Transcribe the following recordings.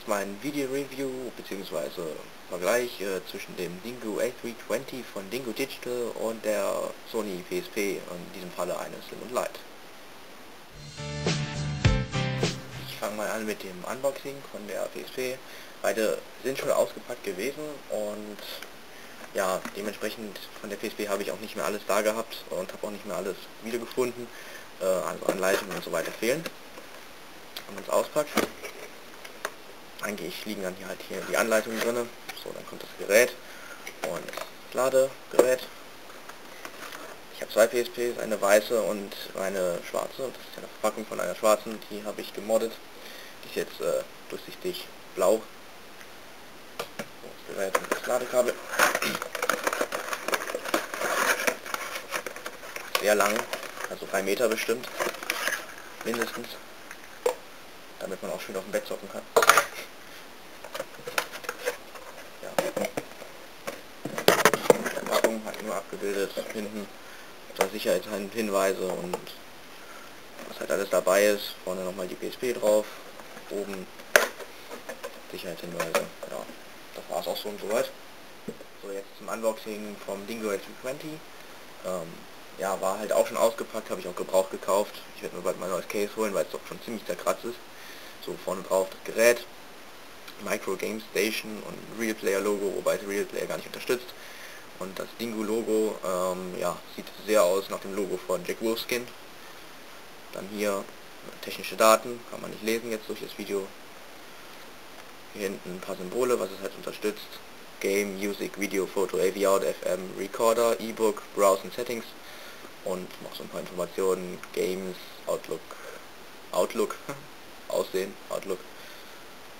mein Video-Review bzw. Vergleich zwischen dem Dingo A320 von Dingo Digital und der Sony PSP, in diesem Falle eine Slim und Light. Ich fange mal an mit dem Unboxing von der PSP. Beide sind schon ausgepackt gewesen und ja, dementsprechend von der PSP habe ich auch nicht mehr alles da gehabt und habe auch nicht mehr alles wiedergefunden. Also Anleitungen und so weiter fehlen. Wenn man es auspackt, eigentlich liegen dann hier die Anleitungen drin. So, dann kommt das Gerät und das Ladegerät. Ich habe zwei PSPs, eine weiße und eine schwarze. Das ist ja eine Verpackung von einer schwarzen, die habe ich gemoddet. Die ist jetzt durchsichtig blau. So, das Gerät und das Ladekabel. Sehr lang, also 3 Meter bestimmt, mindestens, damit man auch schön auf dem Bett zocken kann. Ja. Die Verpackung hat nur abgebildet hinten etwas Sicherheitshinweise und was halt alles dabei ist. Vorne nochmal die PSP drauf, oben Sicherheitshinweise. Ja, das war es auch schon soweit. So, jetzt zum Unboxing vom Dingo A320. Ja, war halt auch schon ausgepackt, habe ich auch gebraucht gekauft. Ich werde mir bald mal ein neues Case holen, weil es doch schon ziemlich zerkratzt ist. So, vorne drauf das Gerät, Micro Game Station und Real Player Logo, wobei es Real Player gar nicht unterstützt. Und das Dingo Logo, ja, sieht sehr aus nach dem Logo von Jack Wolfskin. Dann hier technische Daten, kann man nicht lesen jetzt durch das Video. Hier hinten ein paar Symbole, was es halt unterstützt. Game, Music, Video, Photo, AV Out, FM, Recorder, E-Book, Browse und Settings. Und noch so ein paar Informationen, Games, Outlook, Aussehen, Outlook,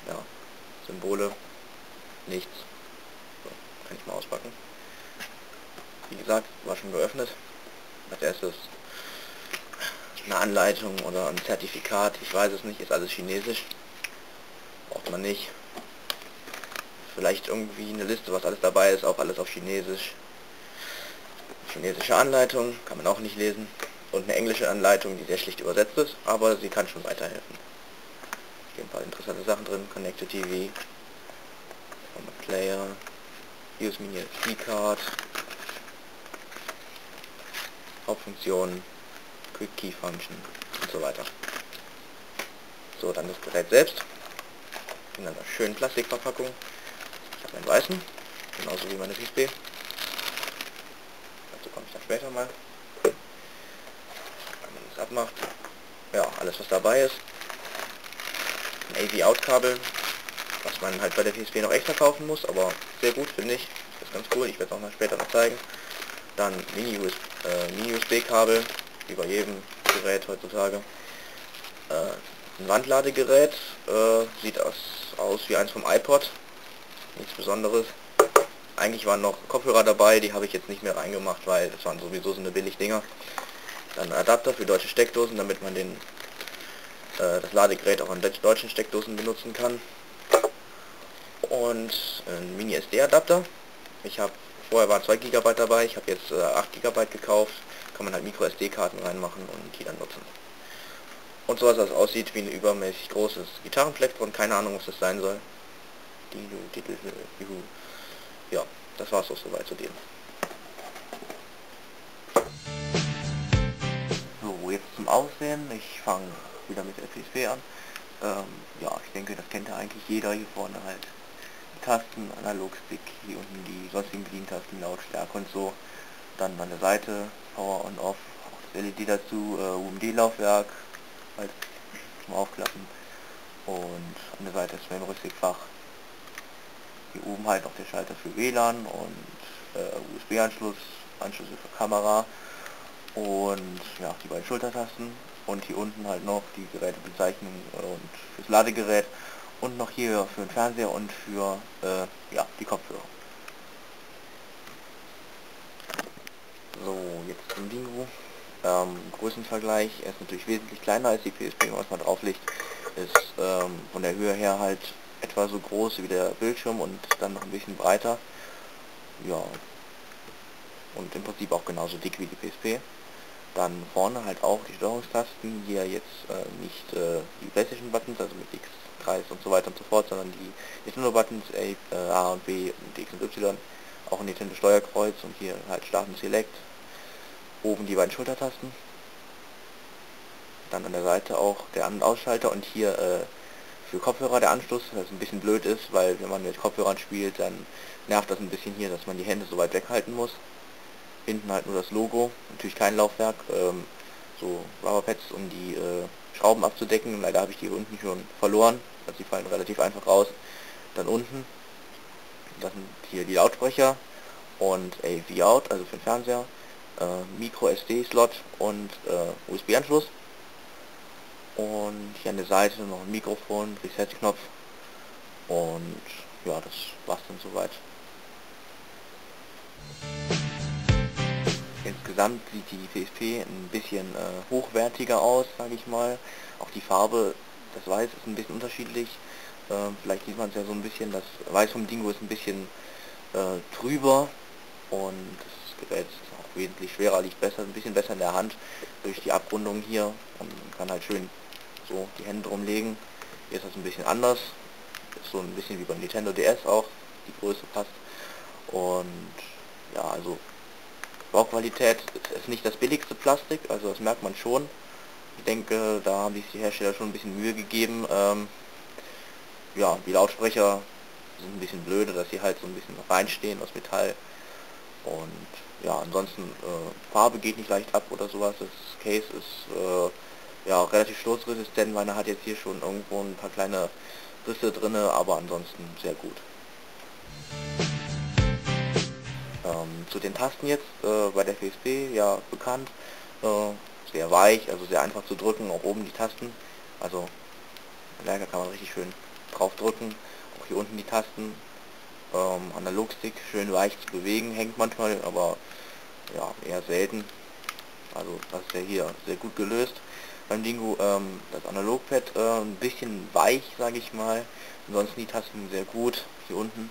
ja, Symbole, nichts. So, kann ich mal auspacken. Wie gesagt, war schon geöffnet. Als erstes eine Anleitung oder ein Zertifikat, ich weiß es nicht, ist alles chinesisch. Braucht man nicht. Vielleicht irgendwie eine Liste, was alles dabei ist, auch alles auf Chinesisch. Chinesische Anleitung, kann man auch nicht lesen. Und eine englische Anleitung, die sehr schlecht übersetzt ist, aber sie kann schon weiterhelfen. Hier ein paar interessante Sachen drin, Connect to TV, Format Player, Use Mini SD Card, Hauptfunktionen, Quick Key Function und so weiter. So, dann das Gerät selbst, in einer schönen Plastikverpackung. Ich habe einen weißen, genauso wie meine PSP. Dazu komme ich dann später mal. Wenn man das abmacht. Ja, alles was dabei ist. Ein AV-Out-Kabel, was man halt bei der PSP noch extra kaufen muss, aber sehr gut, finde ich. Das ist ganz cool, ich werde es auch mal später noch zeigen. Dann Mini-USB-Kabel, wie bei jedem Gerät heutzutage. Ein Wandladegerät, sieht aus wie eins vom iPod. Nichts Besonderes. Eigentlich waren noch Kopfhörer dabei, die habe ich jetzt nicht mehr reingemacht, weil das waren sowieso so eine Billig-Dinger. Dann ein Adapter für deutsche Steckdosen, damit man das Ladegerät auch an deutschen Steckdosen benutzen kann. Und ein Mini-SD-Adapter. Vorher waren 2 GB dabei, ich habe jetzt 8 GB gekauft. Kann man halt Micro-SD-Karten reinmachen und die dann nutzen. Und so, dass das aussieht wie ein übermäßig großes Gitarrenplektron, keine Ahnung, was das sein soll. Ja, das war's auch soweit zu dem. So, jetzt zum Aussehen. Ich fange wieder mit der PSP an. Ja, ich denke, das kennt ja eigentlich jeder. Hier vorne halt die Tasten, Analogstick, hier unten die sonstigen Bedientasten, Lautstärke und so. Dann an der Seite Power on Off, auch das LED dazu, UMD-Laufwerk, halt zum Aufklappen. Und an der Seite das Memory-Stick-Fach. Hier oben halt noch der Schalter für WLAN und USB-Anschluss, Anschlüsse für Kamera und ja, die beiden Schultertasten und hier unten halt noch die Gerätebezeichnung und fürs Ladegerät und noch hier für den Fernseher und für ja, die Kopfhörer. So, jetzt zum Dingo. Größenvergleich, er ist natürlich wesentlich kleiner als die PSP, was man drauf legt, ist von der Höhe her halt etwa so groß wie der Bildschirm und dann noch ein bisschen breiter. Ja, und im Prinzip auch genauso dick wie die PSP. Dann vorne halt auch die Steuerungstasten, hier jetzt nicht die PlayStation Buttons, also mit Kreis und so weiter und so fort, sondern die Nintendo-Buttons A und B und X und Y, auch ein Nintendo Steuerkreuz und hier halt Start und Select, oben die beiden Schultertasten, dann an der Seite auch der An- und Ausschalter und hier für Kopfhörer der Anschluss, was ein bisschen blöd ist, weil wenn man mit Kopfhörern spielt, dann nervt das ein bisschen hier, dass man die Hände so weit weghalten muss. Hinten halt nur das Logo, natürlich kein Laufwerk, so Rubberpads, um die Schrauben abzudecken. Leider habe ich die unten schon verloren, also die fallen relativ einfach raus. Dann unten, das sind hier die Lautsprecher und AV-Out, also für den Fernseher, Micro SD-Slot und USB-Anschluss. Und hier an der Seite noch ein Mikrofon, Reset-Knopf und ja, das war's dann soweit. Insgesamt sieht die PSP ein bisschen hochwertiger aus, sage ich mal. Auch die Farbe, das Weiß ist ein bisschen unterschiedlich. Vielleicht sieht man es ja so ein bisschen, das Weiß vom Dingo ist ein bisschen trüber und das Gerät ist auch wesentlich schwerer, liegt besser, ein bisschen besser in der Hand durch die Abrundung hier und man kann halt schön so die Hände drum legen. Hier ist das ein bisschen anders, ist so ein bisschen wie beim Nintendo DS auch, die Größe passt und ja, also Bauqualität ist nicht das billigste Plastik, also das merkt man schon. Ich denke, da haben sich die Hersteller schon ein bisschen Mühe gegeben. Ja, die Lautsprecher sind ein bisschen blöde, dass sie halt so ein bisschen reinstehen aus Metall. Und ja, ansonsten Farbe geht nicht leicht ab oder sowas. Das Case ist ja relativ sturzresistent. Meiner hat jetzt hier schon irgendwo ein paar kleine Risse drinne, aber ansonsten sehr gut. Zu den Tasten jetzt, bei der PSP ja bekannt, sehr weich, also sehr einfach zu drücken, auch oben die Tasten, also da kann man richtig schön drauf drücken, auch hier unten die Tasten, Analogstick schön weich zu bewegen, hängt manchmal, aber ja, eher selten, also das ist ja hier sehr gut gelöst. Beim Dingo das Analogpad ein bisschen weich, sage ich mal, ansonsten die Tasten sehr gut, hier unten.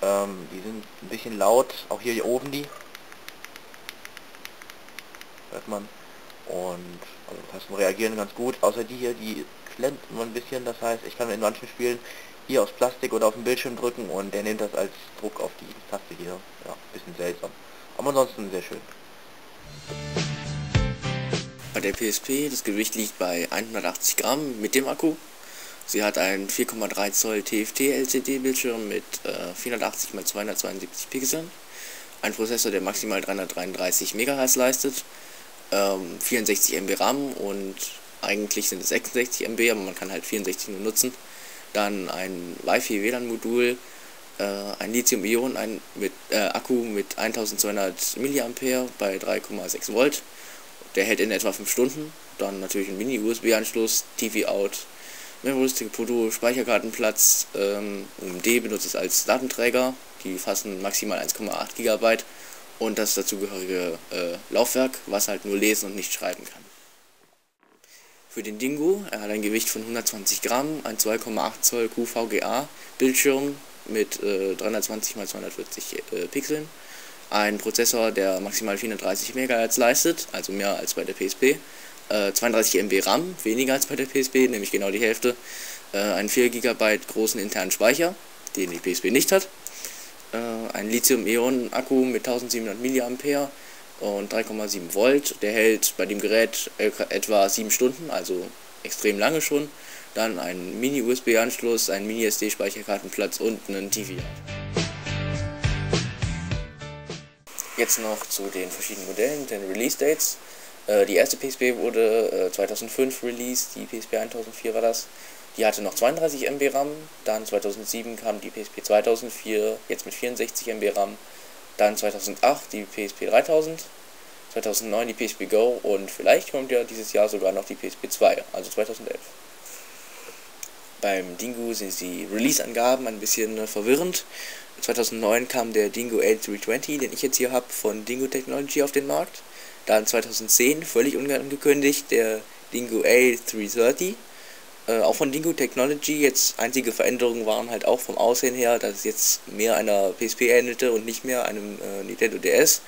Die sind ein bisschen laut, auch hier oben die, hört man. Und also die Tasten reagieren ganz gut, außer die hier, die klemmt immer ein bisschen, das heißt, ich kann in manchen Spielen hier aufs Plastik oder auf den Bildschirm drücken und der nimmt das als Druck auf die Taste hier. Ja, bisschen seltsam. Aber ansonsten sehr schön. Bei der PSP, das Gewicht liegt bei 180 Gramm mit dem Akku. Sie hat einen 4,3 Zoll TFT-LCD-Bildschirm mit 480 x 272 Pixeln, ein Prozessor, der maximal 333 MHz leistet, 64 MB RAM und eigentlich sind es 66 MB, aber man kann halt 64 nur nutzen. Dann ein Wi-Fi-WLAN-Modul, ein Lithium-Ionen-Akku mit 1200 mAh bei 3,6 Volt. Der hält in etwa 5 Stunden. Dann natürlich ein Mini-USB-Anschluss, TV-Out, Memory-Stick, Foto, Speicherkartenplatz. UMD benutzt es als Datenträger. Die fassen maximal 1,8 GB und das dazugehörige Laufwerk, was halt nur lesen und nicht schreiben kann. Für den Dingo, er hat ein Gewicht von 120 Gramm, ein 2,8 Zoll QVGA Bildschirm mit 320 x 240 Pixeln, ein Prozessor, der maximal 430 MHz leistet, also mehr als bei der PSP, 32 MB RAM, weniger als bei der PSP, nämlich genau die Hälfte, einen 4 GB großen internen Speicher, den die PSP nicht hat, ein Lithium-Ionen-Akku mit 1700 mAh und 3,7 Volt, der hält bei dem Gerät etwa 7 Stunden, also extrem lange schon. Dann ein Mini-USB-Anschluss, ein Mini-SD-Speicherkartenplatz und einen TV. Jetzt noch zu den verschiedenen Modellen, den Release-Dates. Die erste PSP wurde 2005 released, die PSP 1004 war das. Die hatte noch 32 MB RAM, dann 2007 kam die PSP 2004, jetzt mit 64 MB RAM. Dann 2008 die PSP 3000, 2009 die PSP Go und vielleicht kommt ja dieses Jahr sogar noch die PSP 2, also 2011. Beim Dingo sind die Release-Angaben ein bisschen verwirrend. 2009 kam der Dingo A320, den ich jetzt hier habe, von Dingo Technology auf den Markt. Dann 2010, völlig unangekündigt, der Dingo A330. Auch von Dingo Technology, jetzt einzige Veränderungen waren halt auch vom Aussehen her, dass es jetzt mehr einer PSP ähnelte und nicht mehr einem Nintendo DS.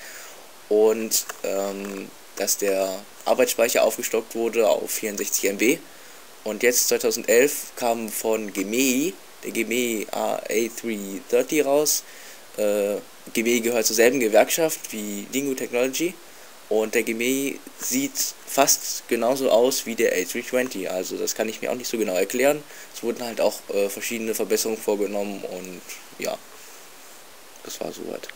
Und dass der Arbeitsspeicher aufgestockt wurde auf 64 MB Und jetzt 2011 kam von Gemei, der Gemei A330 raus. Gemei gehört zur selben Gewerkschaft wie Lingo Technology. Und der Gemei sieht fast genauso aus wie der A320, also das kann ich mir auch nicht so genau erklären. Es wurden halt auch verschiedene Verbesserungen vorgenommen und ja, das war soweit.